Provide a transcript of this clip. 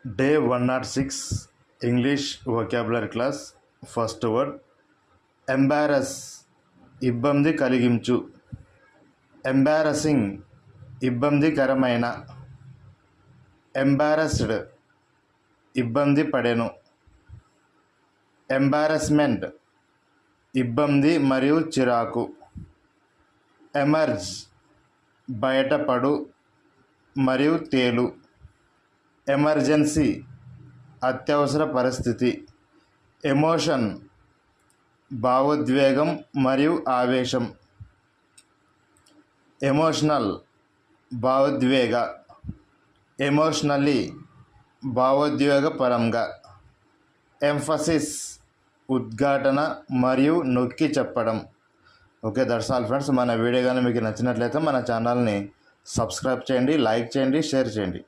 Day 106 English vocabulary class. First word embarrass, ఇబ్బంది కలిగించు. Embarrassing, ఇబ్బందికరమైన. ఎంబారస్డ్, ఇబ్బంది పడెను. ఎంబారస్మెంట్, ఇబ్బంది మరియు చిరాకు. ఎమర్జ్, బయటపడు మరియు తేలు. ఎమర్జెన్సీ, అత్యవసర పరిస్థితి. ఎమోషన్, భావోద్వేగం మరియు ఆవేశం. ఎమోషనల్, భావోద్వేగ. ఎమోషనల్లీ, భావోద్వేగపరంగా. ఎంఫసిస్, ఉద్ఘాటన మరియు నొక్కి చెప్పడం. Okay, that's all friends. మన వీడియో కానీ మీకు నచ్చినట్లయితే మన ఛానల్ని సబ్స్క్రైబ్ చేయండి, లైక్ చేయండి, షేర్ చేయండి.